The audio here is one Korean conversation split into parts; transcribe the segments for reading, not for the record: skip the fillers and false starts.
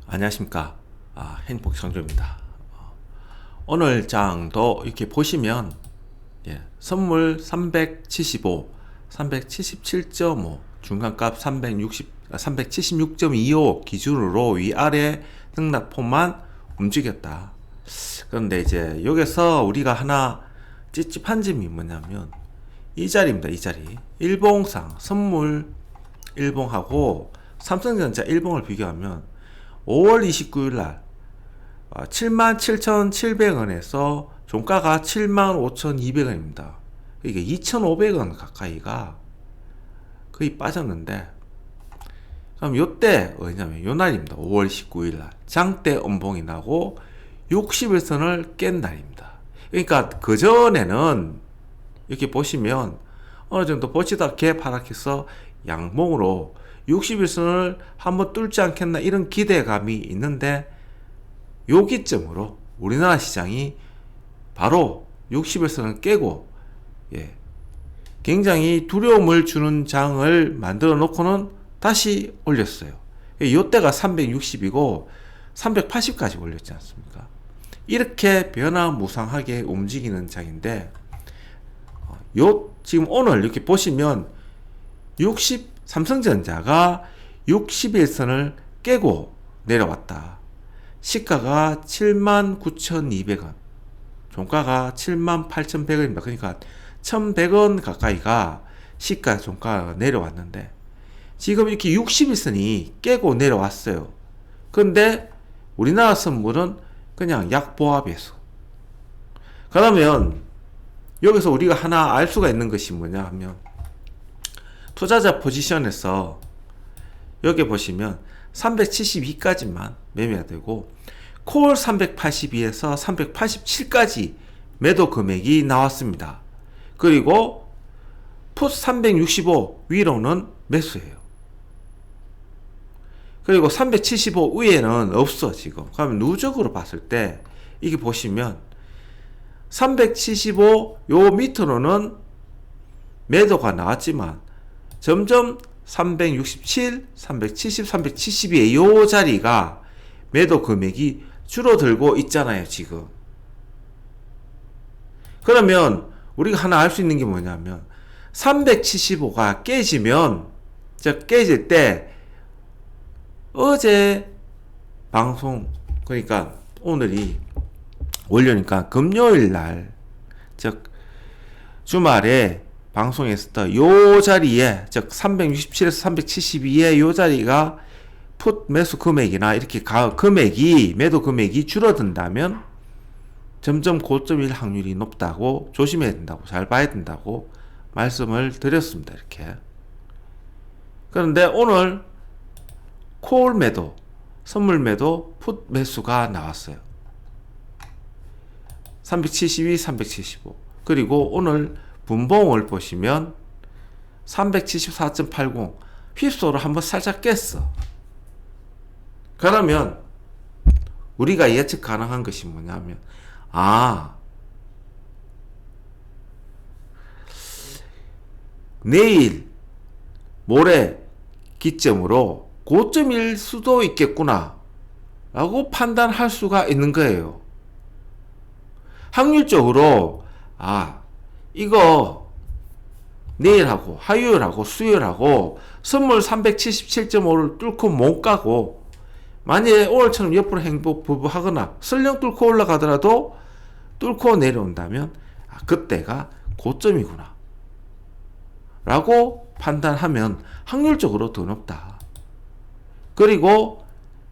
안녕하십니까. 행복창조입니다. 오늘 장도 이렇게 보시면 선물 375, 377.5, 중간값 376.25 기준으로 위아래 등락폭만 움직였다. 그런데 이제 여기서 우리가 하나 찝찝한 점이 뭐냐면 이 자리입니다. 이 자리. 일봉상 선물 일봉하고 삼성전자 일봉을 비교하면 5월 29일 날 77,700원에서 종가가 75,200원입니다. 이게 2,500원 가까이가 거의 빠졌는데, 그럼 요때 왜냐면 요 날입니다. 5월 19일 날 장대 음봉이 나고 60일선을 깬 날입니다. 그러니까 그 전에는 이렇게 보시면 어느 정도 버티다 개파락해서 양봉으로 60일선을 한번 뚫지 않겠나 이런 기대감이 있는데, 요 기점으로 우리나라 시장이 바로 60일선을 깨고 굉장히 두려움을 주는 장을 만들어 놓고는 다시 올렸어요. 요때가 360이고 380까지 올렸지 않습니까? 이렇게 변화무쌍하게 움직이는 장인데, 지금 오늘 이렇게 보시면 삼성전자가 60일선을 깨고 내려왔다. 시가가 79,200원, 종가가 78,100원입니다. 그러니까 1,100원 가까이가 시가 종가가 내려왔는데, 지금 이렇게 60일선이 깨고 내려왔어요. 그런데 우리나라 선물은 그냥 약보합에서. 그러면 여기서 우리가 하나 알 수가 있는 것이 뭐냐 하면, 투자자 포지션에서 여기 보시면 372까지만 매매가 되고, 콜 382에서 387까지 매도 금액이 나왔습니다. 그리고 풋 365 위로는 매수예요. 그리고 375 위에는 없어 지금. 그러면 누적으로 봤을 때 이게 보시면 375 요 밑으로는 매도가 나왔지만 점점 367, 370, 372의 요 자리가 매도 금액이 줄어들고 있잖아요, 지금. 그러면 우리가 하나 알 수 있는 게 뭐냐면 375가 깨지면, 즉 깨질 때 어제 방송, 그러니까 오늘이 월요일이니까 금요일 날, 즉 주말에 방송했을 요 자리에, 즉 367에서 372의 요 자리가 풋 매수 금액이나 이렇게 매도 금액이 줄어든다면 점점 고점일 확률이 높다고, 조심해야 된다고, 잘 봐야 된다고 말씀을 드렸습니다. 이렇게. 그런데 오늘 콜 매도, 선물 매도, 풋 매수가 나왔어요. 372, 375. 그리고 오늘 분봉을 보시면 374.80 휩소를 한번 살짝 깼어. 그러면 우리가 예측 가능한 것이 뭐냐면, 내일 모레 기점으로 고점일 수도 있겠구나 라고 판단할 수가 있는 거예요. 확률적으로 이거 내일하고 화요일하고 수요일하고 선물 377.5를 뚫고 못 가고, 만약에 오늘처럼 옆으로 행보하거나 설령 뚫고 올라가더라도 뚫고 내려온다면 그때가 고점이구나 라고 판단하면 확률적으로 더 높다. 그리고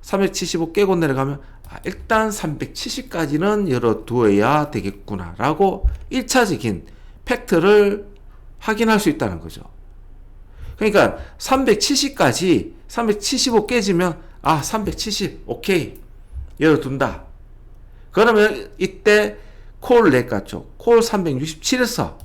375 깨고 내려가면 일단 370까지는 열어두어야 되겠구나 라고 1차적인 팩트를 확인할 수 있다는 거죠. 그러니까 370까지 375 깨지면 370 오케이 열어둔다. 그러면 이때 콜 내가 쪽, 콜 367에서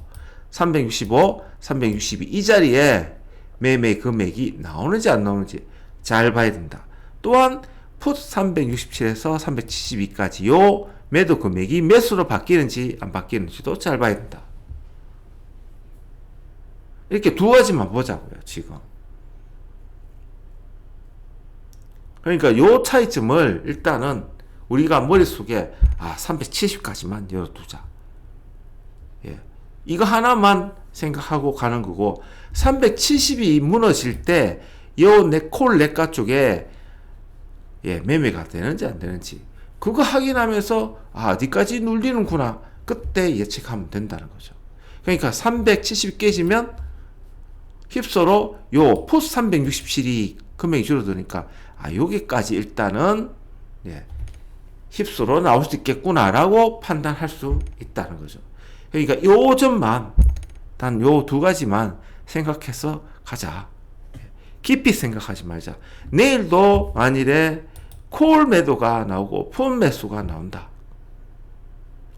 365, 362 이 자리에 매매 금액이 나오는지 안 나오는지 잘 봐야 된다. 또한 풋 367에서 372까지 요 매도 금액이 매수로 바뀌는지 안 바뀌는지도 잘 봐야 된다. 이렇게 두 가지만 보자고요, 지금. 그러니까 요 차이점을 일단은 우리가 머릿속에 370까지만 열어두자. 예. 이거 하나만 생각하고 가는 거고 370이 무너질 때 요 콜 내가 쪽에 매매가 되는지 안 되는지 그거 확인하면서 어디까지 눌리는구나 그때 예측하면 된다는 거죠. 그러니까 370 깨지면 휩서로 요 포스 367이 금액이 줄어드니까 여기까지 일단은 휩서로 나올 수 있겠구나 라고 판단할 수 있다는 거죠. 그러니까 요 점만 단 요 두 가지만 생각해서 가자. 깊이 생각하지 말자. 내일도 만일에 콜 매도가 나오고 풋 매수가 나온다.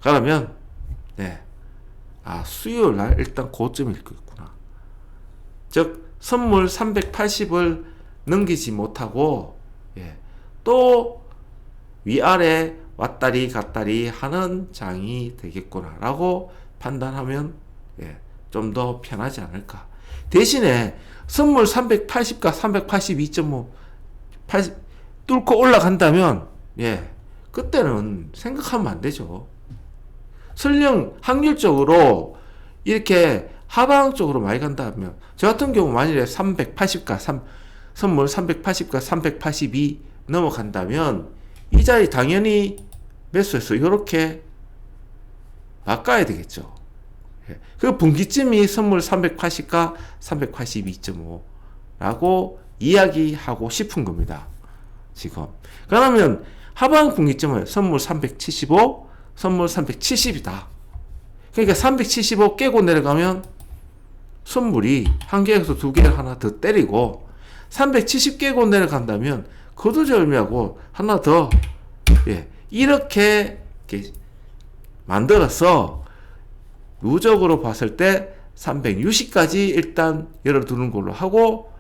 그러면 수요일 날 일단 고점일 거겠구나. 즉 선물 380을 넘기지 못하고 또 위아래 왔다리 갔다리 하는 장이 되겠구나 라고 판단하면 좀 더 편하지 않을까. 대신에 선물 380과 382.5 뚫고 올라간다면 그때는 생각하면 안 되죠. 설령 확률적으로 이렇게 하방 쪽으로 많이 간다면 저 같은 경우 만일에 380과 선물 380과 382 넘어간다면 이 자리 당연히 매수해서 이렇게 바꿔야 되겠죠. 그 분기점이 선물 380과 382.5라고 이야기하고 싶은 겁니다. 지금. 그러면 하방 분기점은 선물 375, 선물 370이다. 그러니까 375 깨고 내려가면 선물이 한 개에서 두 개를 하나 더 때리고 370 깨고 내려간다면 거두절미하고 하나 더 이렇게 만들어서 누적으로 봤을 때 360까지 일단 열어두는 걸로 하고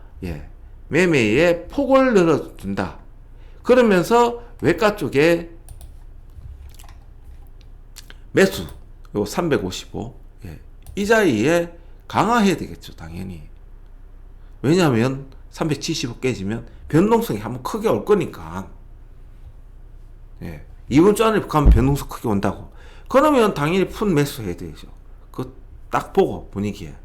매매에 폭을 열어둔다. 그러면서 외가 쪽에 매수 요 355 이 자리에 강화해야 되겠죠. 당연히. 왜냐하면 375 깨지면 변동성이 한번 크게 올 거니까. 이번 주 안에 가면 변동성 크게 온다고. 그러면 당연히 푼 매수 해야 되죠. 그거 딱 보고 분위기에.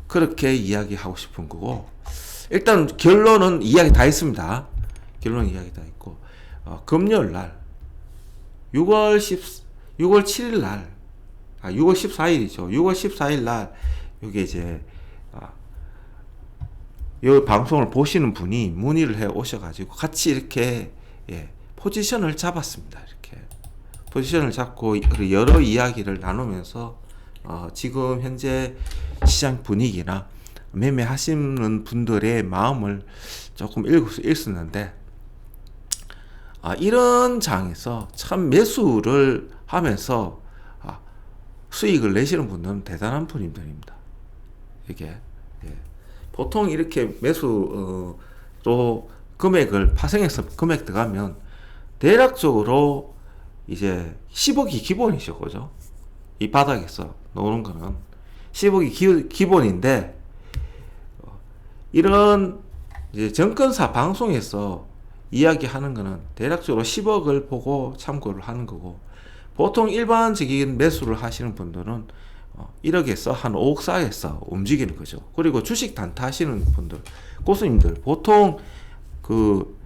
그렇게 이야기하고 싶은 거고. 일단 결론은 이야기 다 했습니다. 결론 이야기 다 했고. 금요일 날 6월 7일 날 6월 14일이죠. 6월 14일 날 이게 이제 이 방송을 보시는 분이 문의를 해 오셔가지고 같이 이렇게 포지션을 잡았습니다. 이렇게 포지션을 잡고 여러 이야기를 나누면서 지금 현재 시장 분위기나 매매하시는 분들의 마음을 조금 읽었는데 이런 장에서 참 매수를 하면서 수익을 내시는 분들은 대단한 분들입니다. 이게 보통 이렇게 매수 또 금액을 파생해서 금액 들어가면 대략적으로 이제 10억이 기본이죠, 그죠? 이 바닥에서 나오는 거는 10억이 기본인데 이런 이제 정권사 방송에서 이야기하는 거는 대략적으로 10억을 보고 참고를 하는 거고 보통 일반적인 매수를 하시는 분들은 1억에서 한 5억 사이에서 움직이는 거죠. 그리고 주식 단타 하시는 분들, 고수님들 보통 그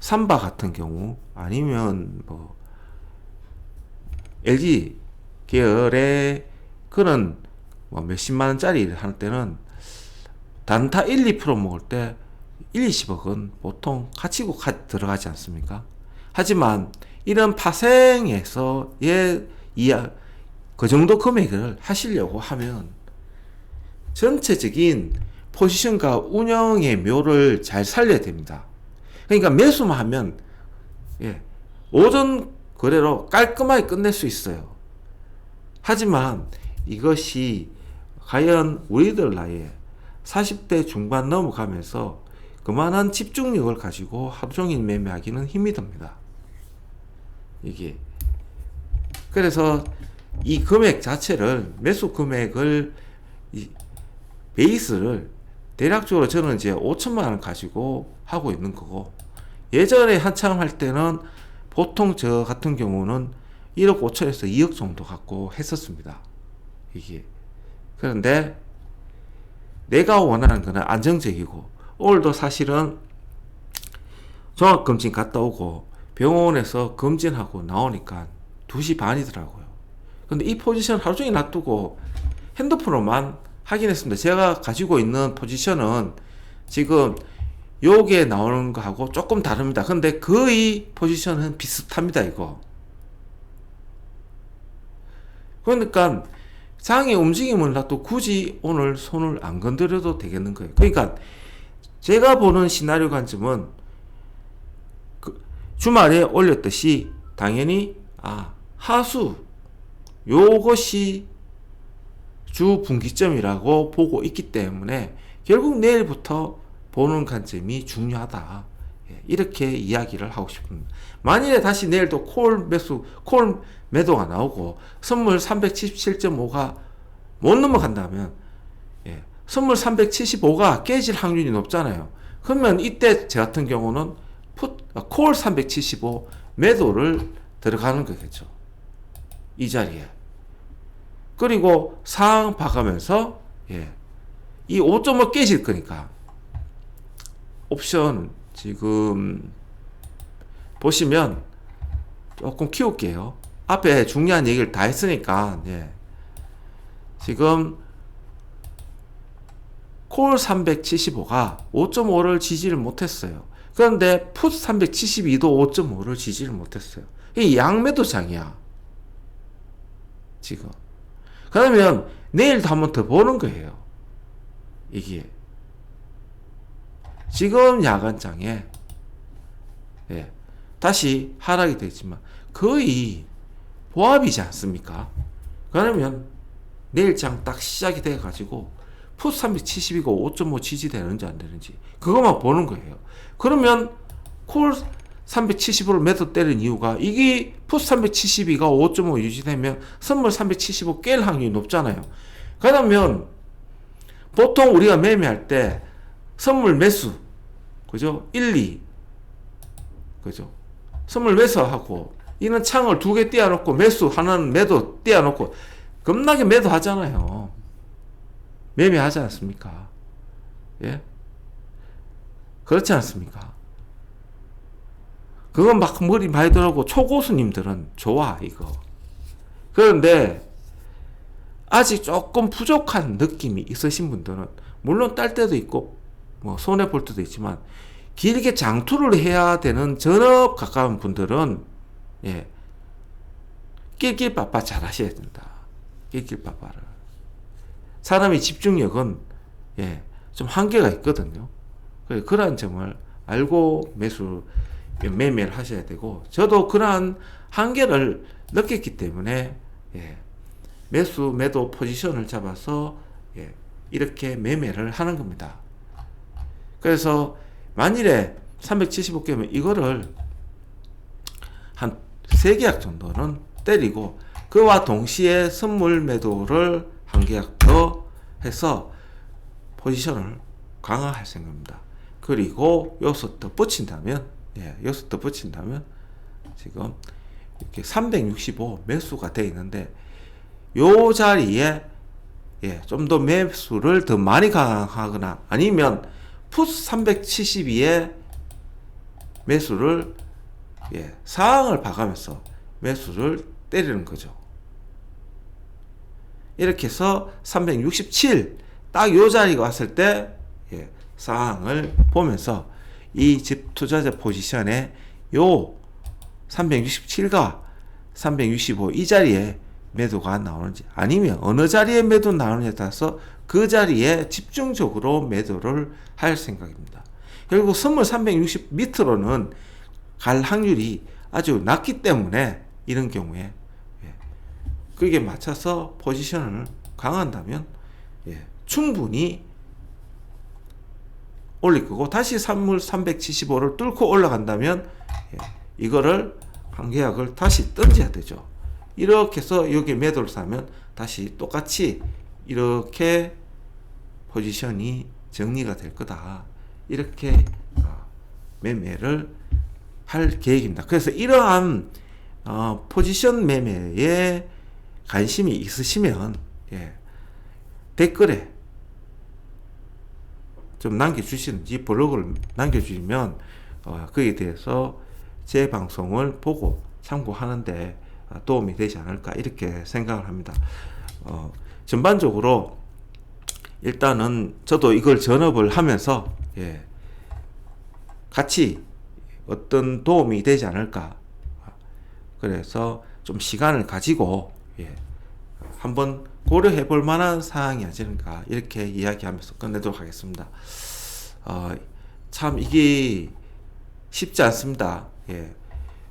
삼바 같은 경우 아니면 뭐 LG 계열의 그런 뭐 몇십만 원짜리 할 때는 단타 1, 2% 먹을 때 1, 20억은 보통 가치고 들어가지 않습니까? 하지만 이런 파생에서의 그 정도 금액을 하시려고 하면 전체적인 포지션과 운영의 묘를 잘 살려야 됩니다. 그러니까 매수만 하면 오전 거래로 깔끔하게 끝낼 수 있어요. 하지만 이것이 과연 우리들 나이에 40대 중반 넘어가면서 그만한 집중력을 가지고 하루 종일 매매하기는 힘이 듭니다. 이게 그래서 이 금액 자체를 매수 금액을 베이스를 대략적으로 저는 이제 5천만 원 가지고 하고 있는 거고, 예전에 한참 할 때는 보통 저 같은 경우는 1억 5천에서 2억 정도 갖고 했었습니다. 이게. 그런데 내가 원하는 거는 안정적이고, 오늘도 사실은 종합검진 갔다 오고 병원에서 검진하고 나오니까 2시 반이더라고요. 근데 이 포지션 하루 종일 놔두고 핸드폰으로만 확인했습니다. 제가 가지고 있는 포지션은 지금 요게 나오는 거하고 조금 다릅니다. 근데 거의 포지션은 비슷합니다, 이거. 그러니까 장의 움직임을 놔도 굳이 오늘 손을 안 건드려도 되겠는 거예요. 그러니까 제가 보는 시나리오 관점은 주말에 올렸듯이 당연히 하수 요것이 주 분기점이라고 보고 있기 때문에 결국 내일부터 보는 관점이 중요하다. 이렇게 이야기를 하고 싶습니다. 만일에 다시 내일도 콜 매도가 나오고 선물 377.5가 못 넘어간다면, 선물 375가 깨질 확률이 높잖아요. 그러면 이때 저 같은 경우는 콜 375 매도를 들어가는 거겠죠. 이 자리에. 그리고 상황 봐가면서 이 5.5 깨질 거니까 옵션 지금 보시면 조금 키울게요. 앞에 중요한 얘기를 다 했으니까. 지금 콜 375가 5.5를 지지를 못했어요. 그런데 풋 372도 5.5를 지지를 못했어요. 이 양매도장이야 지금. 그러면 내일도 한번 더 보는 거예요. 이게 지금 야간장에 다시 하락이 되지만 거의 보합이지 않습니까? 그러면 내일장 딱 시작이 돼 가지고 풋 372가 5.5 지지되는지 안 되는지 그것만 보는 거예요. 그러면 콜 375를 매도 때린 이유가 이게 풋 372가 5.5 유지되면 선물 375 깰 확률이 높잖아요. 그러면 보통 우리가 매매할 때 선물 매수, 그죠? 1, 2, 그죠? 선물 매수하고 이는 창을 2개 띄워놓고 매수 하나는 매도 띄워놓고 겁나게 매도하잖아요. 매매하지 않습니까? 그렇지 않습니까? 그건 막 머리 많이 들어오고 초고수님들은 좋아 이거. 그런데 아직 조금 부족한 느낌이 있으신 분들은 물론 딸 때도 있고 뭐 손해 볼 때도 있지만 길게 장투를 해야 되는 전업 가까운 분들은 낄낄빠빠 잘 하셔야 된다. 낄낄빠빠를. 사람의 집중력은 좀 한계가 있거든요. 그러한 점을 알고 매매를 하셔야 되고, 저도 그러한 한계를 느꼈기 때문에 매도 포지션을 잡아서 이렇게 매매를 하는 겁니다. 그래서 만일에 375개면 이거를 한 3계약 정도는 때리고 그와 동시에 선물 매도를 한 계약 더 해서 포지션을 강화할 생각입니다. 그리고 여기서 더 붙인다면 지금 이렇게 365 매수가 되어 있는데 요 자리에 좀 더 매수를 더 많이 강화하거나 아니면 풋 372에 매수를 상황을 봐가면서 매수를 때리는 거죠. 이렇게 해서 367 딱 요 자리가 왔을 때 상황을 보면서 이 집 투자자 포지션에 요 367과 365 이 자리에 매도가 나오는지 아니면 어느 자리에 매도 나오느냐에 따라서 그 자리에 집중적으로 매도를 할 생각입니다. 결국 선물 360 밑으로는 갈 확률이 아주 낮기 때문에 이런 경우에 그게 맞춰서 포지션을 강화한다면 충분히 올릴 거고, 다시 선물 375를 뚫고 올라간다면 이거를 한 계약을 다시 던져야 되죠. 이렇게 해서 여기 매도를 사면 다시 똑같이 이렇게 포지션이 정리가 될 거다. 이렇게 매매를 할 계획입니다. 그래서 이러한 포지션 매매에 관심이 있으시면 댓글에 좀 남겨주시는지 블로그를 남겨주시면 거기에 대해서 제 방송을 보고 참고하는데 도움이 되지 않을까 이렇게 생각을 합니다. 전반적으로 일단은 저도 이걸 전업을 하면서 같이 어떤 도움이 되지 않을까. 그래서 좀 시간을 가지고 한번 고려해 볼 만한 사항이 아닐까 이렇게 이야기하면서 끝내도록 하겠습니다. 참 이게 쉽지 않습니다.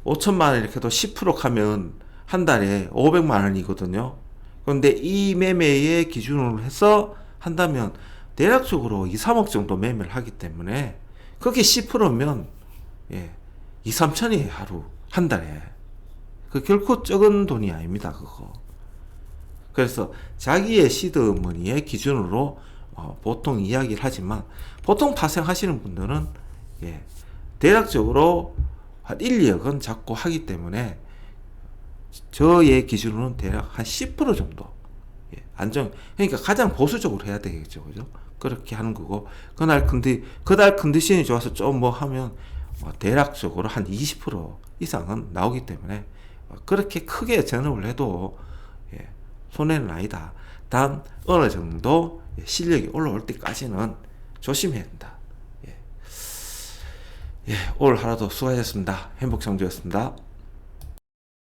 5천만 원 이렇게 해도 10% 가면 한 달에 500만 원이거든요. 그런데 이 매매의 기준으로 해서 한다면 대략적으로 2, 3억 정도 매매를 하기 때문에 그게 10%면 2, 3천이에요. 하루 한 달에. 그 결코 적은 돈이 아닙니다. 그거. 그래서 자기의 시드머니의 기준으로 보통 이야기를 하지만 보통 파생하시는 분들은 대략적으로 한 1, 2억은 잡고 하기 때문에 저의 기준으로는 대략 한 10% 정도 그러니까 가장 보수적으로 해야 되겠죠. 그죠? 그렇게 하는 거고 그날 컨디션이 좋아서 좀 뭐 하면 대략적으로 한 20% 이상은 나오기 때문에 그렇게 크게 전업을 해도 손해는 아니다. 단 어느 정도 실력이 올라올 때까지는 조심해야 된다. 오늘 하루도 수고하셨습니다. 행복장주였습니다.